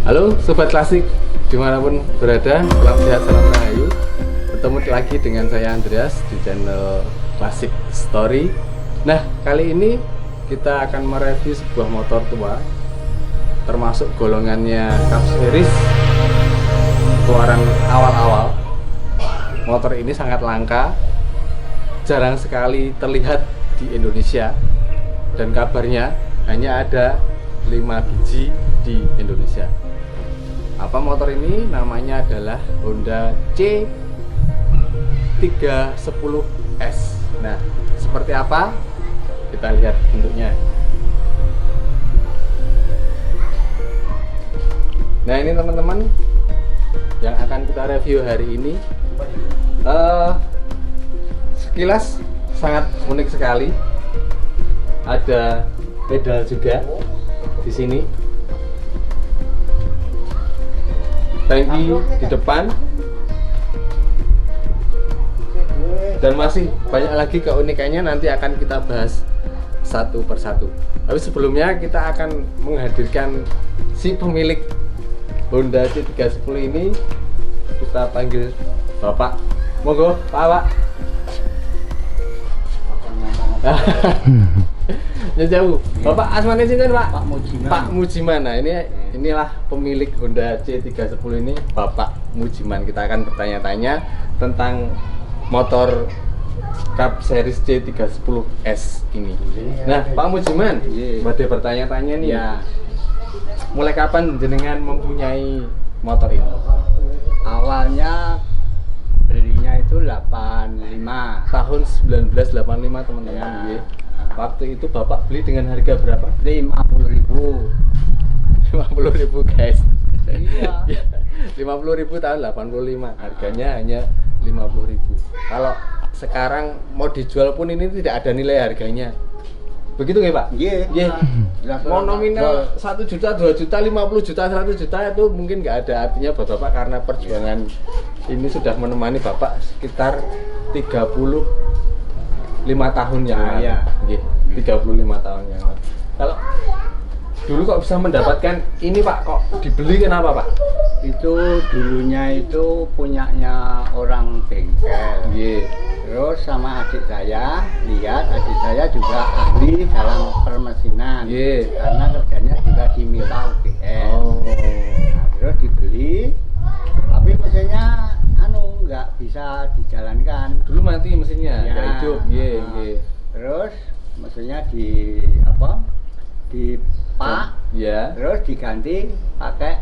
Halo Sobat Klasik, dimanapun berada, salam sehat, salam rahayu. Bertemu lagi dengan saya Andreas di channel Klasik Story. Nah, kali ini kita akan mereview sebuah motor tua, termasuk golongannya Cup Series keluaran awal-awal. Motor ini sangat langka, jarang sekali terlihat di Indonesia, dan kabarnya hanya ada 5 biji di Indonesia. Apa motor ini? Namanya adalah Honda C310S. Nah, seperti apa? Kita lihat bentuknya. Nah, ini teman-teman yang akan kita review hari ini. Sekilas sangat unik sekali. Ada pedal juga di sini. Tangki di depan, dan masih banyak lagi keunikannya, nanti akan kita bahas satu persatu. Tapi sebelumnya kita akan menghadirkan si pemilik Honda C310 ini. Kita panggil Bapak. Monggo, Pak. Ya jauh. Bapak asmane sinten, Pak? Pak Mujiman. Pak Mujiman. Nah, inilah pemilik Honda C310 ini, Bapak Mujiman. Kita akan bertanya-tanya tentang motor Cup Series C310S ini. Nah, Pak Mujiman, badhe bertanya-tanya nih. Ya, Mulai kapan jenengan mempunyai motor ini? awalnya belinya itu 85. Tahun 1985, teman-teman. Ya. Nggih. Waktu itu Bapak beli dengan harga berapa? 50.000. 50.000, guys. Iya. 50.000 tahun 85. Harganya hanya 50.000. Kalau sekarang mau dijual pun ini tidak ada nilai harganya. Begitu nggak, Pak? Iya. Iya. Mau nominal 1 juta, 2 juta, 50 juta, 100 juta itu mungkin nggak ada artinya buat Bapak, karena perjuangan ini sudah menemani Bapak sekitar 35 tahun yang lalu. Iya. Nggih, 35 tahun yang lalu. Kalau dulu kok bisa mendapatkan ini, Pak? Kok dibeli, kenapa, Pak? Itu dulunya itu punyanya orang bengkel. Nggih. Terus sama adik saya, lihat adik saya juga ahli dalam permesinan. Nggih. Karena kerjanya juga di Mitra UGM. Oh. Nah, terus dibeli, tapi mesinnya nggak bisa dijalankan. Dulu mati mesinnya, Ya. nggak hidup. Nggih, Nah, nggih. terus mesinnya di pak, Ya. terus diganti pakai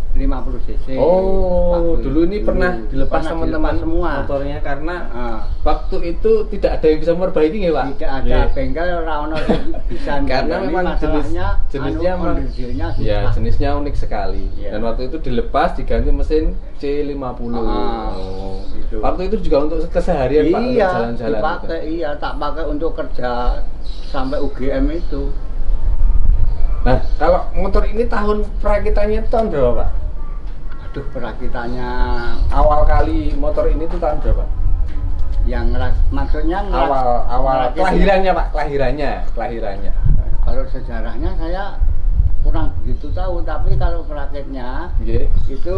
50 cc. Oh, Waktu dulu ini itu pernah dilepas pernah teman-teman dilepas semua motornya, karena Ah, waktu itu tidak ada yang bisa memperbaiki, nggak, Pak? tidak ada Nggih. bengkel rano bisa Karena nggandani, memang masalahnya jenisnya memang- onderdilnya Ya, susah. jenisnya unik sekali. Iya. Dan waktu itu dilepas diganti mesin C50. Ah, Oh. gitu. Waktu itu juga untuk keseharian, Pak, untuk Iya, jalan-jalan. dipakai, iya, tak pakai untuk kerja sampai UGM itu. Nah, kalau motor ini tahun perakitannya tahun berapa, Pak? Aduh, perakitannya Awal kali motor ini tuh tahun berapa? yang maksudnya Awal ngerakit- kelahirannya, Pak, kelahirannya. Kalau sejarahnya saya kurang begitu tahu, tapi kalau perakitnya Nggih. itu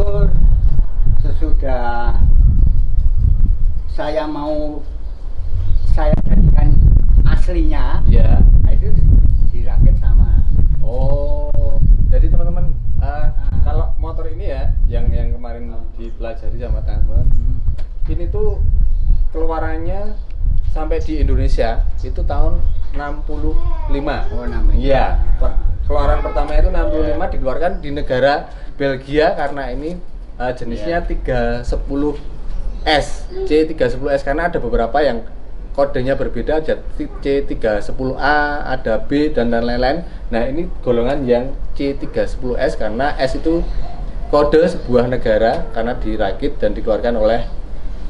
sesudah saya jadikan aslinya, Ya. nah itu dirakit sama. Oh, jadi teman-teman, kalau motor ini ya, yang kemarin dipelajari sama teman-teman, ini tuh keluarannya sampai di Indonesia itu tahun 65. Oh, namanya. Iya, keluaran pertama itu 65, dikeluarkan di negara Belgia, karena ini jenisnya 310S, C310S, karena ada beberapa yang kodenya berbeda, ada C310A, ada B, dan lain-lain. Nah, ini golongan yang C310S karena S itu kode sebuah negara, karena dirakit dan dikeluarkan oleh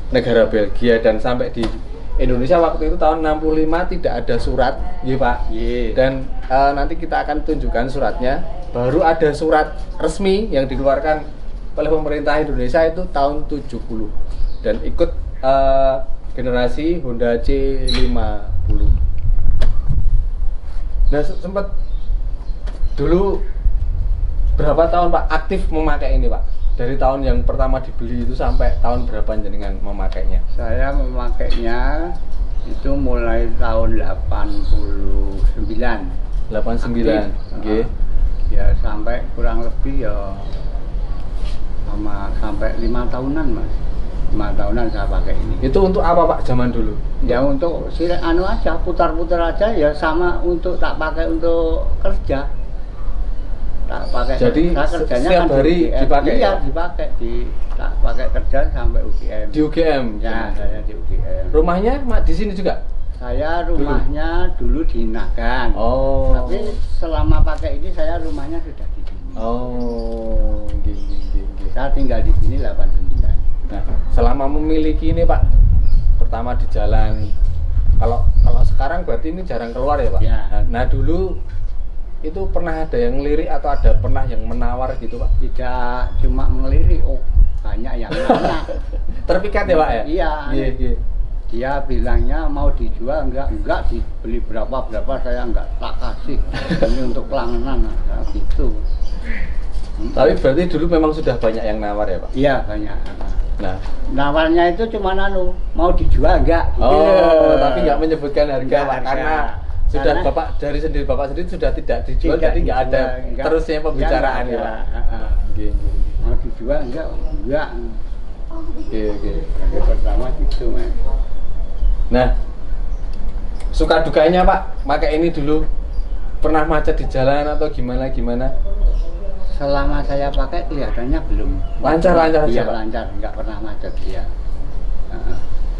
negara Belgia, dan sampai di Indonesia waktu itu tahun 65 tidak ada surat, ya, Pak. Iya. Dan nanti kita akan tunjukkan suratnya. Baru ada surat resmi yang dikeluarkan oleh pemerintah Indonesia itu tahun 70, dan ikut generasi Honda C50. Nah, sempat dulu berapa tahun Pak aktif memakai ini Pak? Dari tahun yang pertama dibeli itu sampai tahun berapa jenengan memakainya? Saya memakainya itu mulai tahun 89. 89. Nggih. Ya sampai kurang lebih ya sampai 5 tahunan Mas. 5 tahunan saya pakai ini. Itu untuk apa Pak zaman dulu? Ya untuk anu aja, putar-putar aja ya, sama untuk tak pakai untuk kerja. Tak pakai. Jadi kerjanya setiap kan hari UGM. dipakai? Iya, dipakai tak pakai kerja sampai UGM. Di UGM. Ya, saya di UGM. Rumahnya di sini juga? Saya rumahnya dulu di Nagan. Oh. Tapi selama pakai ini saya rumahnya sudah di sini. Oh, gini. Saya tinggal di sini 89. Nah, selama memiliki ini Pak, pertama di jalan. Kalau sekarang berarti ini jarang keluar ya Pak? Ya. Nah dulu itu pernah ada yang ngelirik atau pernah yang menawar gitu Pak? Tidak cuma ngelirik, banyak yang nanya. Terpikat ya Pak ya? Iya. Iya. Dia bilangnya mau dijual, enggak dibeli berapa saya enggak tak kasih. Ini untuk pelanggan gitu. Tapi berarti dulu memang sudah banyak yang nawar ya Pak? Iya, banyak. Nah, nawarnya itu cuma mau dijual enggak? Gitu. Oh, tapi nggak menyebutkan harga Enggak, Pak, karena sudah karena Bapak sendiri sudah tidak dijual, jadi nggak ada terusnya pembicaraan ya Pak? Gini. Mau dijual enggak? Oke. Yang pertama itu Mas. Nah, suka dukanya Pak, pakai ini dulu pernah macet di jalan atau gimana? Selama saya pakai kelihatannya belum Lancar aja iya, Pak? lancar, nggak pernah macet ya.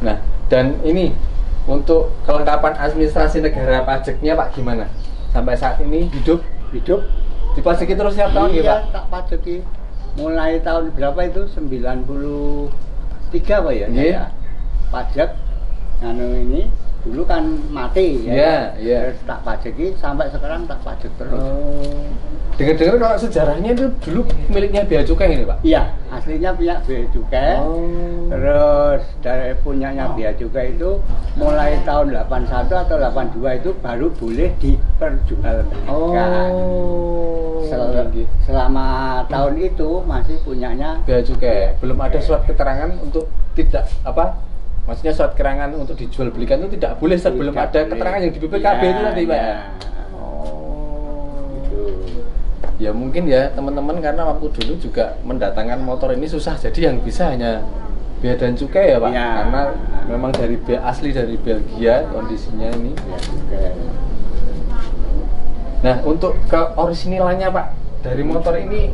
Nah, dan ini untuk kelengkapan administrasi negara pajaknya Pak gimana? Sampai saat ini hidup dipajaki terus setiap tahun ya Pak? Iya, tak pajaki. Mulai tahun berapa itu? 93 Pak ya? Iya. Pajak ini dulu kan mati ya. Iya. Terus tak pajaki sampai sekarang tak pajak terus. Dengar-dengar kalau sejarahnya itu dulu miliknya Bea Cukai ini Pak? Iya, aslinya punya Bea Cukai. Terus dari punyanya Bea Cukai itu mulai tahun 81 atau 82 itu baru boleh diperjualbelikan. Selama tahun itu masih punyanya Bea Cukai. Belum ada surat keterangan untuk tidak maksudnya surat keterangan untuk dijual belikan itu tidak boleh sebelum ada keterangan yang di BPKB itu tadi Pak ya? Ya mungkin ya teman-teman, karena waktu dulu juga mendatangkan motor ini susah, jadi yang bisa hanya bea dan cukai ya Pak ya. Karena memang dari asli dari Belgia kondisinya ini. Nah untuk ke orisinalannya Pak, dari motor ini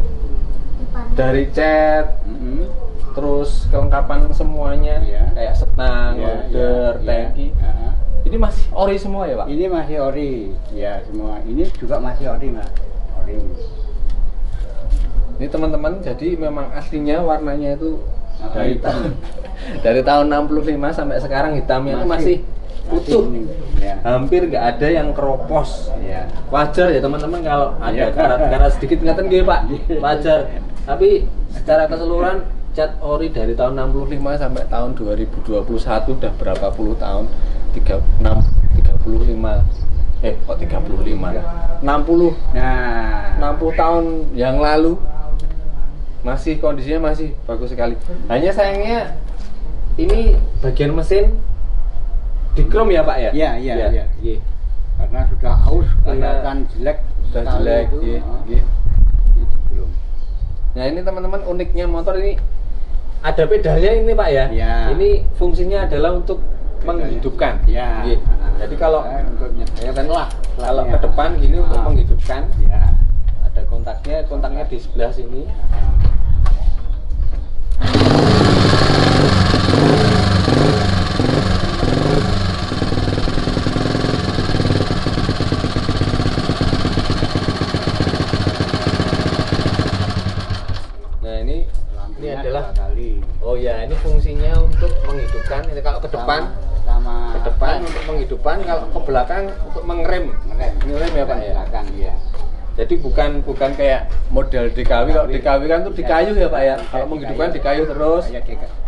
dari cat terus kelengkapan semuanya kayak setang, order, tangki ini masih ori semua ya Pak? Ini masih ori ya, semua ini juga masih ori Mas. Ini teman-teman, jadi memang aslinya warnanya itu dari tahun 65 sampai sekarang hitamnya itu masih utuh. Hampir nggak ada yang keropos. Wajar ya teman-teman kalau ada karat-karat sedikit, ngeten nggih Pak? Wajar. Tapi secara keseluruhan cat ori dari tahun 65 sampai tahun 2021 udah berapa puluh tahun? 35 kok 35 ya? 60. Nah, 60 tahun yang lalu masih kondisinya masih bagus sekali. Hanya sayangnya ini bagian mesin dikrom ya Pak ya? Iya. Karena sudah aus, kelihatan jelek. Sudah jelek, iya. Nah ini teman-teman, uniknya motor ini ada pedalnya ini Pak ya? Iya. Ini fungsinya adalah untuk menghidupkan. Iya. Jadi kalau untuk nyetel lah. Kalau ke depan gini untuk menghidupkan. Iya. Ada kontaknya di sebelah sini. Nah ini adalah ini fungsinya untuk menghidupkan. Ini kalau ke depan untuk menghidupkan, kalau ke belakang untuk mengerem ya Pak ya. Iya. Jadi bukan kayak model DKW. Kalau DKW kan tuh dikayu ya Pak ya. Kalau menghidupkan dikayu terus.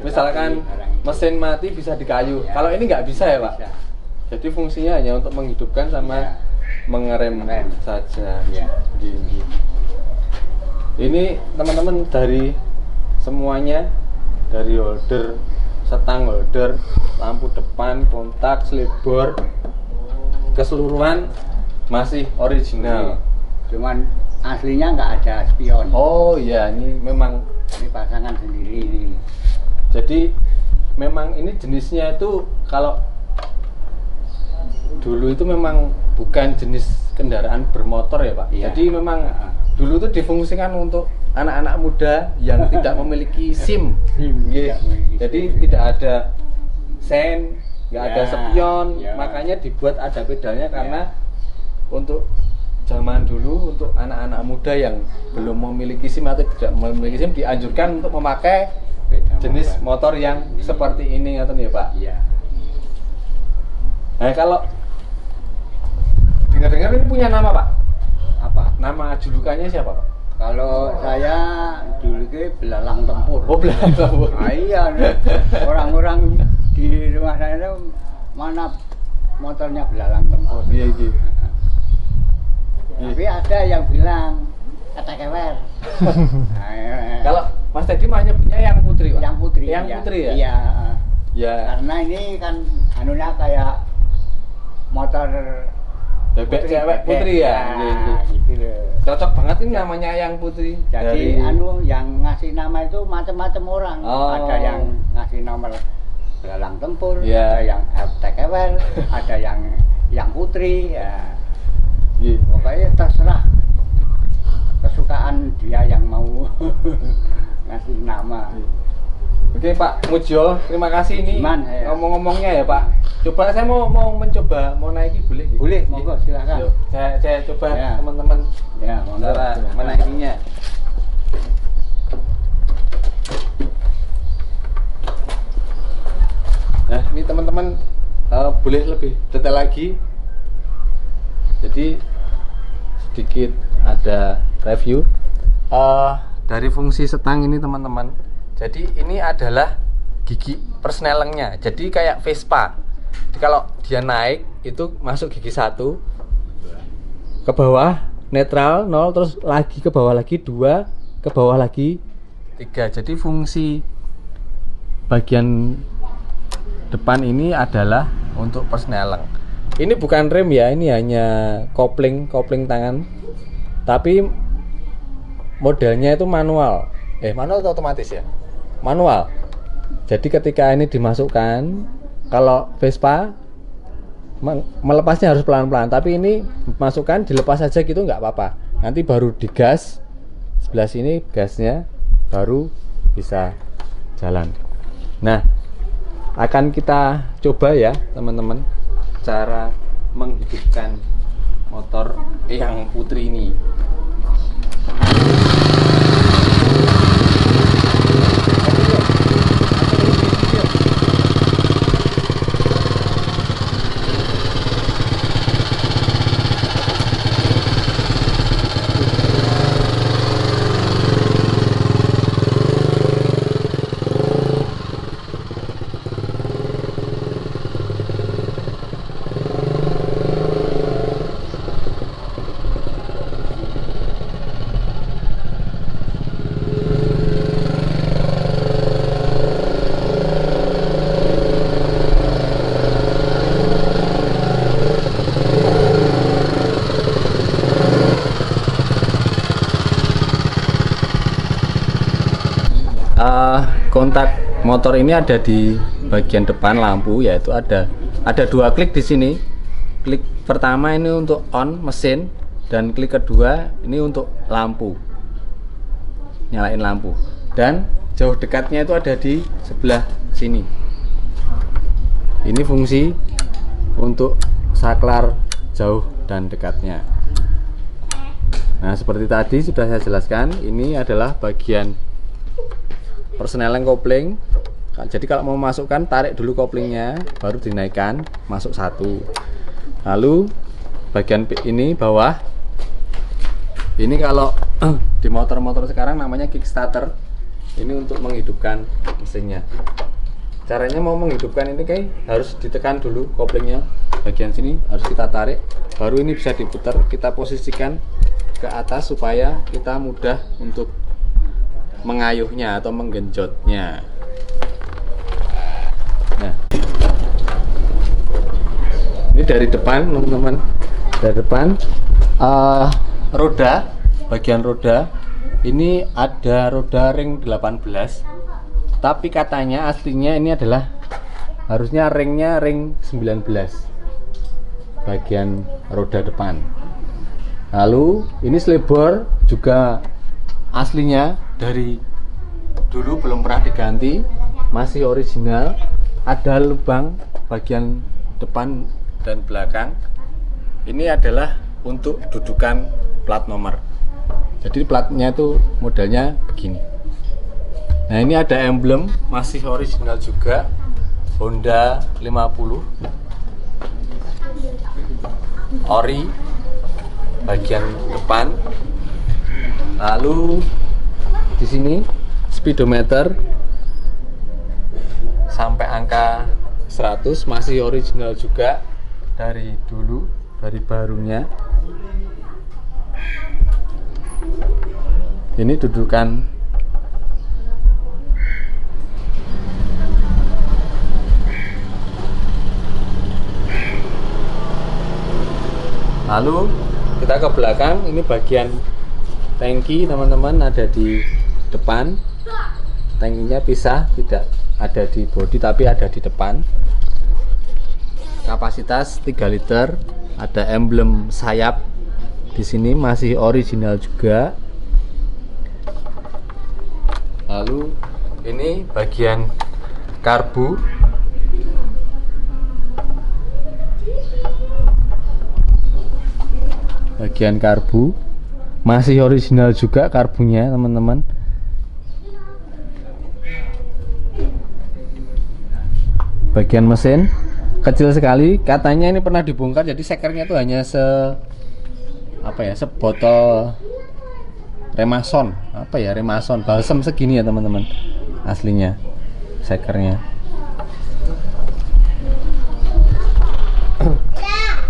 Misalkan mesin mati bisa dikayu. Kalau ini nggak bisa ya Pak. Jadi fungsinya hanya untuk menghidupkan sama mengerem saja. Gini. Ini teman-teman dari semuanya, dari holder, setang holder, lampu depan, kontak, selibor, keseluruhan masih original. Cuman aslinya nggak ada spion. Oh iya, ini memang Ini pasangan sendiri ini. jadi memang ini jenisnya itu kalau dulu itu memang bukan jenis kendaraan bermotor ya Pak. Iya. Jadi memang dulu itu difungsikan untuk anak-anak muda yang tidak memiliki SIM. Nggih. Tidak memiliki Jadi SIM. tidak ada sen, nggak ada Ya, spion, ya. makanya dibuat ada pedalnya karena untuk zaman dulu untuk anak-anak muda yang belum memiliki SIM atau tidak memiliki SIM dianjurkan untuk memakai Sepeda jenis motor yang seperti ini ngaten ya Pak. Iya. Nah kalau dengar-dengar ini punya nama Pak. Apa? Nama julukannya siapa Pak? Kalau saya dulu ke belalang tempur. Oh belakang Pak. Ah, iya, orang-orang di rumah saya itu mana motornya belalang tempur. Iya iya. Tapi ada yang bilang kata kewer. Kalau Mas Teddy mah nyebutnya yang putri Pak. yang putri. Yang iya. putri ya. Iya. Ya. Karena ini kan anunya kayak motor Bebek cewek putri ya. Iya, iya. Gitu loh. Cocok banget ini namanya yang putri. Jadi anu yang ngasih nama itu macam-macam orang. Oh. Ada yang ngasih nomor belalang tempur, Iya. ada yang tekewer, ada yang putri ya. Iya. Pokoknya terserah kesukaan dia yang mau ngasih nama. Oke Pak Mujo, terima kasih ini. Iman, ya. Ngomong-ngomongnya ya Pak. Coba saya mau mencoba mau naiki boleh? Nggih? Boleh, monggo silakan. Yuk, saya coba Ya. teman-teman Ya, monggo. cara silakan. menaikinya. Nah, ini teman-teman boleh lebih detail lagi. Jadi sedikit ada review dari fungsi setang ini teman-teman. Jadi ini adalah gigi persnelengnya. Jadi kayak Vespa. Jadi kalau dia naik itu masuk gigi 1 ke bawah netral 0 terus lagi ke bawah lagi 2 ke bawah lagi 3. Jadi fungsi bagian depan ini adalah untuk persneleng. Ini bukan rem ya, ini hanya kopling tangan. Tapi modelnya itu manual. Manual atau otomatis ya? Manual. Jadi ketika ini dimasukkan, kalau Vespa melepasnya harus pelan-pelan, tapi ini masukkan dilepas saja gitu nggak apa-apa. Nanti baru digas sebelah sini gasnya baru bisa jalan. Nah, akan kita coba ya teman-teman cara menghidupkan motor yang putri ini. Kontak motor ini ada di bagian depan lampu, yaitu ada 2 klik di sini. Klik pertama ini untuk on mesin dan klik kedua ini untuk lampu, nyalain lampu. Dan jauh dekatnya itu ada di sebelah sini. Ini fungsi untuk saklar jauh dan dekatnya. Nah, seperti tadi sudah saya jelaskan, ini adalah bagian persneleng kopling. Jadi kalau mau masukkan, tarik dulu koplingnya, baru dinaikkan, masuk 1. Lalu bagian ini bawah, ini kalau di motor-motor sekarang namanya kickstarter. Ini untuk menghidupkan mesinnya. Caranya mau menghidupkan ini kayak harus ditekan dulu koplingnya, bagian sini harus kita tarik, baru ini bisa diputar. Kita posisikan ke atas supaya kita mudah untuk mengayuhnya atau menggenjotnya. Nah, ini dari depan teman-teman, dari depan roda, bagian roda ini ada roda ring 18, tapi katanya aslinya ini adalah harusnya ringnya ring 19 bagian roda depan. Lalu ini selebor juga aslinya dari dulu belum pernah diganti, masih original. Ada lubang bagian depan dan belakang. Ini adalah untuk dudukan plat nomor. Jadi platnya itu modelnya begini. Nah, ini ada emblem masih original juga, Honda 50 ori bagian depan. Lalu di sini speedometer sampai angka 100 masih original juga dari dulu, dari barunya. Ini dudukan lalu kita ke belakang. Ini bagian tangki teman-teman, ada di depan. Tangkinya pisah, tidak ada di bodi tapi ada di depan. Kapasitas 3 liter, ada emblem sayap di sini masih original juga. Lalu ini bagian karbu. Bagian karbu masih original juga karbunya teman-teman. Bagian mesin kecil sekali, katanya ini pernah dibongkar, jadi sekernya itu hanya sebotol remason, remason balsem segini ya teman-teman, aslinya sekernya.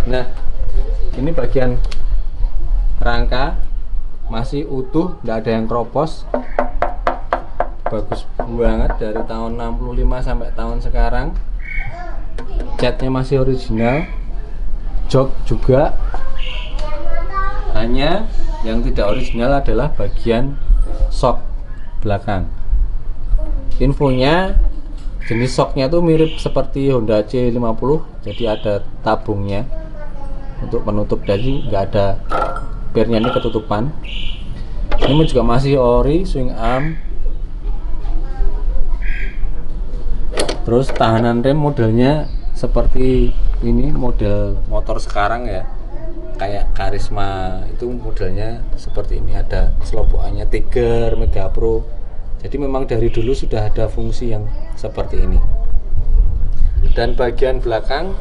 Nah, ini bagian rangka masih utuh, tidak ada yang keropos, bagus banget dari tahun 65 sampai tahun sekarang. Catnya masih original, jok juga. Hanya yang tidak original adalah bagian shock belakang. Infonya jenis shocknya tuh mirip seperti Honda C50, jadi ada tabungnya untuk penutup, jadi nggak ada pernya, ini ketutupan. Ini juga masih ori, swing arm. Terus tahanan rem modelnya seperti ini, model motor sekarang ya, kayak Karisma itu modelnya seperti ini, ada selobokannya Tiger, Mega Pro. Jadi memang dari dulu sudah ada fungsi yang seperti ini. Dan bagian belakang,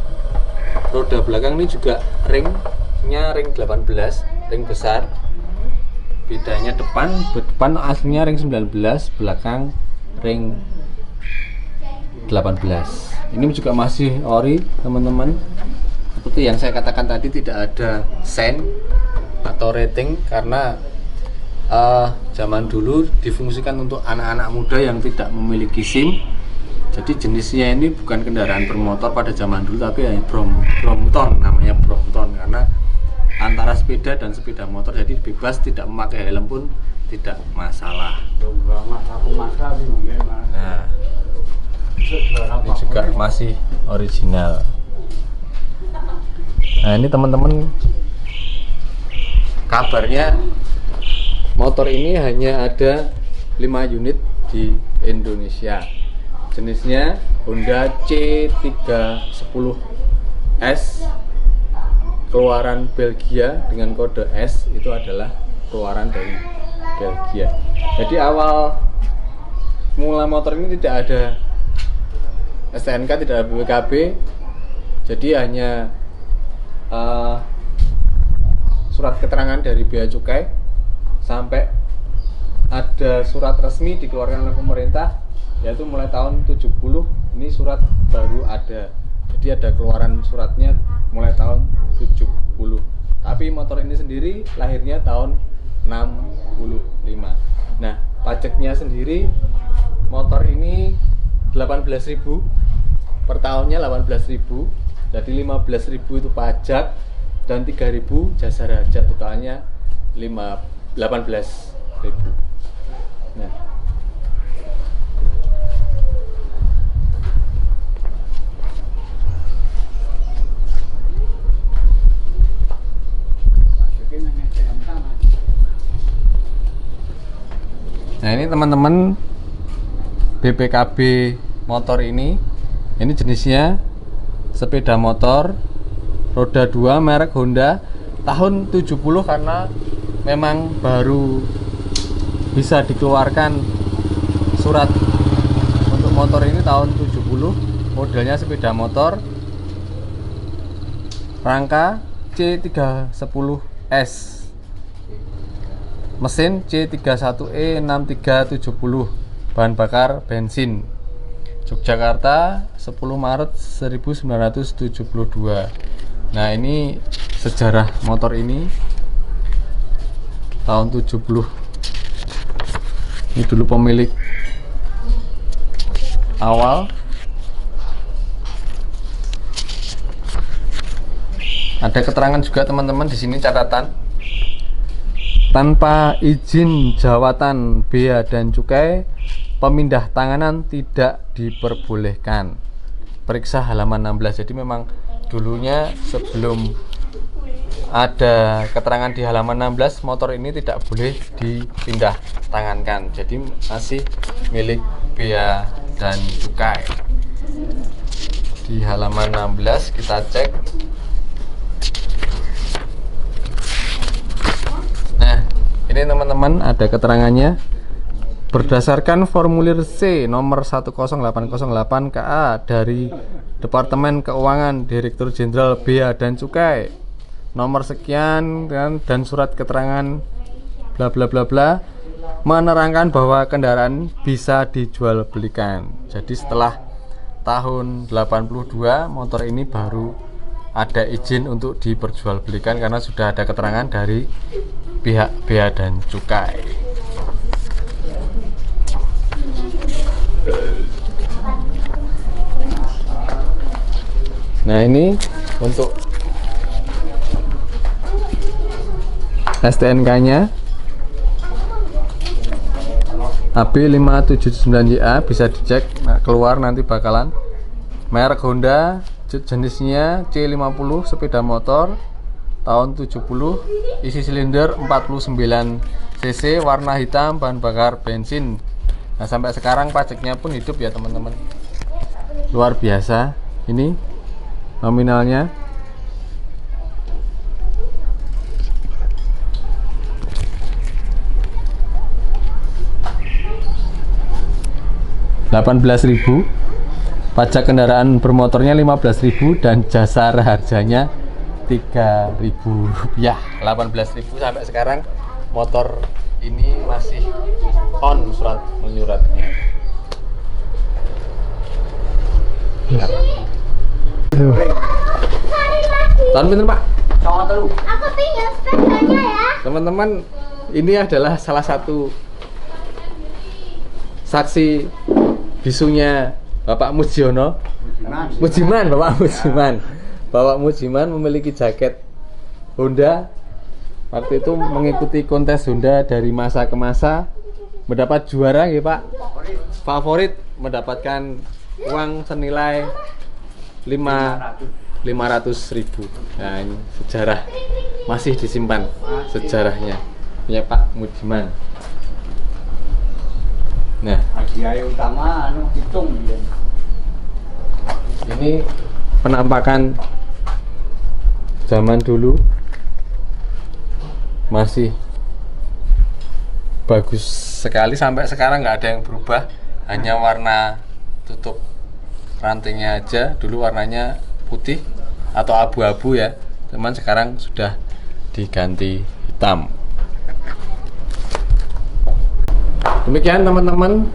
roda belakang ini juga ringnya ring 18, ring besar. Bedanya depan aslinya ring 19, belakang ring 18. Ini juga masih ori teman-teman. Seperti yang saya katakan tadi, tidak ada sen atau rating karena zaman dulu difungsikan untuk anak-anak muda yang tidak memiliki SIM. Jadi jenisnya ini bukan kendaraan bermotor pada zaman dulu, tapi Brompton, namanya Brompton karena antara sepeda dan sepeda motor, jadi bebas, tidak memakai helm pun tidak masalah. Nah, ini juga masih original. Nah, ini teman-teman, kabarnya motor ini hanya ada 5 unit di Indonesia. Jenisnya Honda C310S, keluaran Belgia dengan kode S, itu adalah keluaran dari Belgia. Jadi awal mula motor ini tidak ada STNK, tidak ada BPKB, jadi hanya surat keterangan dari Bea Cukai, sampai ada surat resmi dikeluarkan oleh pemerintah, yaitu mulai tahun 70. Ini surat baru ada, jadi ada keluaran suratnya mulai tahun 70 Tapi motor ini sendiri lahirnya tahun 65. Nah, pajaknya sendiri motor ini 18.000 per tahunnya, 18.000. Jadi 15.000 itu pajak dan 3.000 jasa raja, totalnya 18.000. Nah, nah ini teman-teman, BPKB motor ini jenisnya sepeda motor roda 2 merek Honda tahun 70, karena memang baru bisa dikeluarkan surat untuk motor ini tahun 70. Modelnya sepeda motor rangka C310S, mesin C31E 6370, bahan bakar bensin, Yogyakarta 10 Maret 1972. Nah, ini sejarah motor ini tahun 70. Ini dulu pemilik awal. Ada keterangan juga teman-teman di sini, catatan. Tanpa izin jawatan bea dan cukai, pemindah tanganan tidak diperbolehkan. Periksa halaman 16. Jadi memang dulunya sebelum ada keterangan di halaman 16, motor ini tidak boleh dipindah tangankan. Jadi masih milik bea dan cukai. Di halaman 16 kita cek. Nah, ini teman-teman ada keterangannya. Berdasarkan formulir C nomor 10808 KA dari Departemen Keuangan Direktur Jenderal Bea dan Cukai nomor sekian dan surat keterangan bla bla bla bla menerangkan bahwa kendaraan bisa dijual belikan. Jadi setelah tahun 82 motor ini baru ada izin untuk diperjualbelikan karena sudah ada keterangan dari pihak bea dan cukai. Nah, ini untuk STNK-nya AB579YA, bisa dicek. Nah, keluar nanti bakalan. Merek Honda, jenisnya C50, sepeda motor tahun 70, isi silinder 49 cc, warna hitam, bahan bakar bensin. Nah, sampai sekarang pajaknya pun hidup ya teman-teman, luar biasa. Ini nominalnya Rp18.000, pajak kendaraan bermotornya Rp15.000 dan jasa harganya Rp3.000. 18.000 sampai sekarang motor ini masih on surat menyuratnya. Tahun pinten, Pak? Aku pinjam sepedanya ya. Teman-teman, ini adalah salah satu saksi bisunya Bapak Mujiono. Mujiman, Bapak Mujiman. Bapak Mujiman memiliki jaket Honda. Waktu itu mengikuti kontes Honda dari masa ke masa, mendapat juara ya Pak. Favorit, mendapatkan uang senilai 500.000. Nah, ini sejarah masih disimpan sejarahnya punya Pak Mujiman. Nah, hadiah utama hitung ya. Ini penampakan zaman dulu, masih bagus sekali sampai sekarang, nggak ada yang berubah, hanya warna tutup rantingnya aja. Dulu warnanya putih atau abu-abu ya teman, sekarang sudah diganti hitam. Demikian teman-teman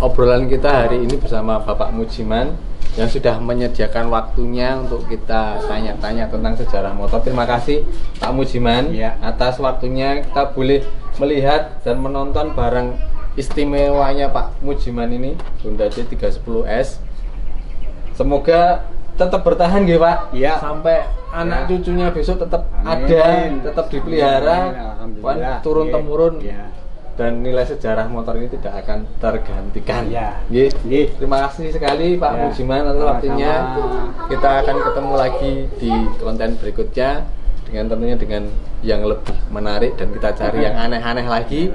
obrolan kita hari ini bersama Bapak Mujiman. yang sudah menyediakan waktunya untuk kita tanya-tanya tentang sejarah motor. Terima kasih Pak Mujiman Ya. atas waktunya. Kita boleh melihat dan menonton barang istimewanya Pak Mujiman ini, Honda C310S. Semoga tetap bertahan ya Pak, Ya. sampai anak Ya. cucunya besok tetap Amin. ada, tetap dipelihara, Alhamdulillah. turun temurun. Ya. Dan nilai sejarah motor ini tidak akan tergantikan. Ya. Nggih. Nggih. Terima kasih sekali Pak Ya. Mujiman atas waktunya. Sama-sama. Kita akan ketemu lagi di konten berikutnya dengan tentunya dengan yang lebih menarik dan kita cari yang aneh-aneh lagi.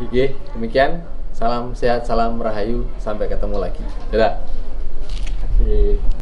Nggih, demikian. Salam sehat, salam rahayu, sampai ketemu lagi. Dadah.